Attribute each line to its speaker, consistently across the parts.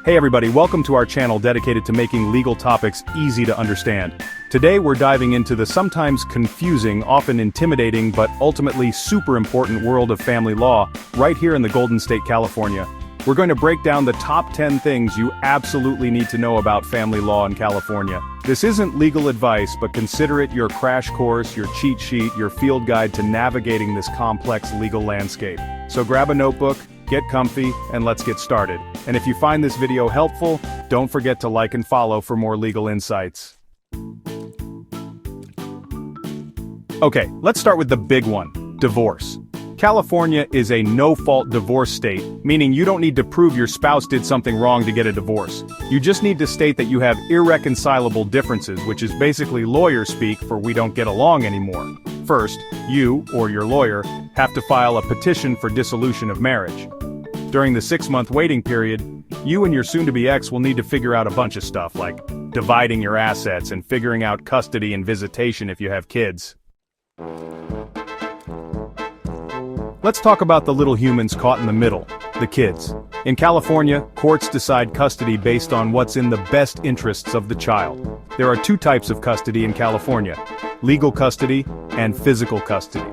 Speaker 1: Hey everybody, welcome to our channel dedicated to making legal topics easy to understand. Today we're diving into the sometimes confusing, often intimidating, but ultimately super important world of family law, right here in the Golden State, California. We're going to break down the top 10 things you absolutely need to know about family law in California. This isn't legal advice, but consider it your crash course, your cheat sheet, your field guide to navigating this complex legal landscape. So grab a notebook, get comfy, and let's get started. And if you find this video helpful, don't forget to like and follow for more legal insights. Okay, let's start with the big one, divorce. California is a no-fault divorce state, meaning you don't need to prove your spouse did something wrong to get a divorce. You just need to state that you have irreconcilable differences, which is basically lawyer speak for we don't get along anymore. First, you, or your lawyer, have to file a petition for dissolution of marriage. During the 6-month waiting period, you and your soon-to-be ex will need to figure out a bunch of stuff like dividing your assets and figuring out custody and visitation if you have kids. Let's talk about the little humans caught in the middle, the kids. In California, courts decide custody based on what's in the best interests of the child. There are two types of custody in California: legal custody and physical custody.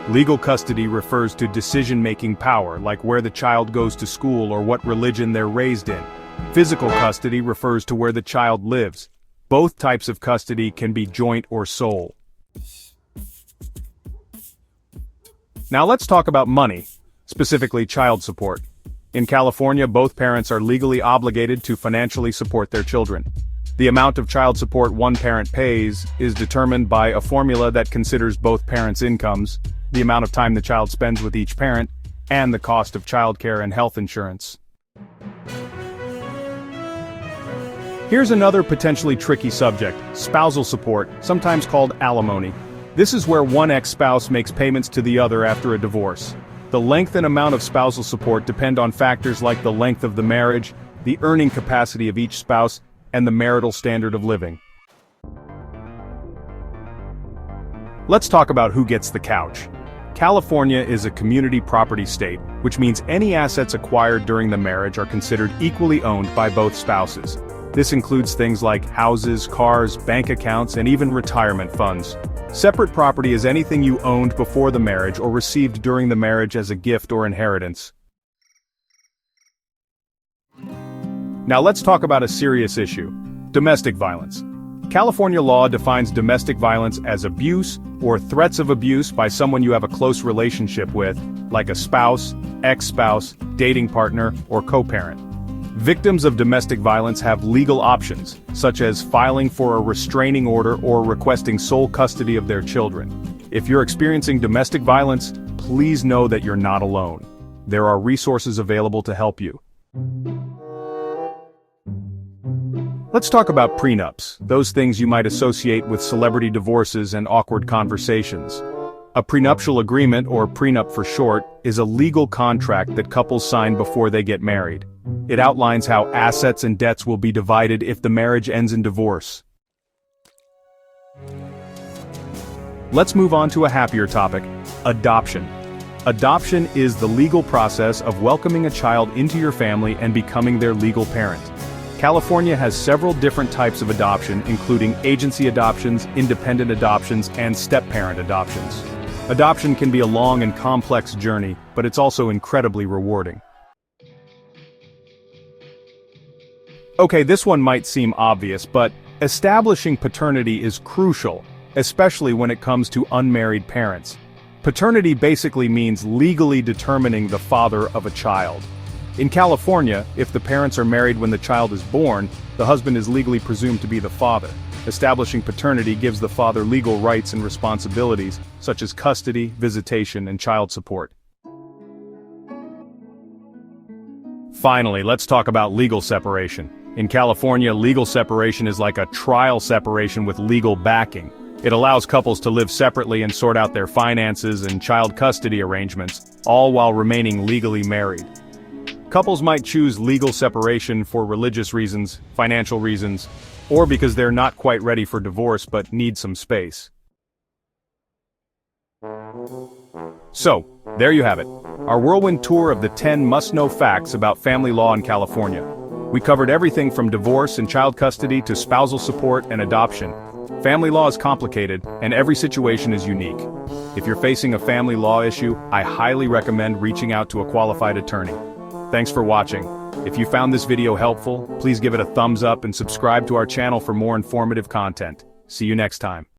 Speaker 1: Legal custody refers to decision-making power, like where the child goes to school or what religion they're raised in. Physical custody refers to where the child lives. Both types of custody can be joint or sole. Now let's talk about money, specifically child support. In California, both parents are legally obligated to financially support their children. The amount of child support one parent pays is determined by a formula that considers both parents' incomes, the amount of time the child spends with each parent, and the cost of childcare and health insurance. Here's another potentially tricky subject: spousal support, sometimes called alimony. This is where one ex-spouse makes payments to the other after a divorce. The length and amount of spousal support depend on factors like the length of the marriage, the earning capacity of each spouse, and the marital standard of living. Let's talk about who gets the couch. California is a community property state, which means any assets acquired during the marriage are considered equally owned by both spouses. This includes things like houses, cars, bank accounts, and even retirement funds. Separate property is anything you owned before the marriage or received during the marriage as a gift or inheritance. Now let's talk about a serious issue: domestic violence. California law defines domestic violence as abuse or threats of abuse by someone you have a close relationship with, like a spouse, ex-spouse, dating partner, or co-parent. Victims of domestic violence have legal options, such as filing for a restraining order or requesting sole custody of their children. If you're experiencing domestic violence, please know that you're not alone. There are resources available to help you. Let's talk about prenups, those things you might associate with celebrity divorces and awkward conversations. A prenuptial agreement, or prenup for short, is a legal contract that couples sign before they get married. It outlines how assets and debts will be divided if the marriage ends in divorce. Let's move on to a happier topic: adoption. Adoption is the legal process of welcoming a child into your family and becoming their legal parent. California has several different types of adoption, including agency adoptions, independent adoptions, and step-parent adoptions. Adoption can be a long and complex journey, but it's also incredibly rewarding. Okay, this one might seem obvious, but establishing paternity is crucial, especially when it comes to unmarried parents. Paternity basically means legally determining the father of a child. In California, if the parents are married when the child is born, the husband is legally presumed to be the father. Establishing paternity gives the father legal rights and responsibilities, such as custody, visitation, and child support. Finally, let's talk about legal separation. In California, legal separation is like a trial separation with legal backing. It allows couples to live separately and sort out their finances and child custody arrangements, all while remaining legally married. Couples might choose legal separation for religious reasons, financial reasons, or because they're not quite ready for divorce but need some space. So, there you have it, our whirlwind tour of the 10 must-know facts about family law in California. We covered everything from divorce and child custody to spousal support and adoption. Family law is complicated, and every situation is unique. If you're facing a family law issue, I highly recommend reaching out to a qualified attorney. Thanks for watching. If you found this video helpful, please give it a thumbs up and subscribe to our channel for more informative content. See you next time.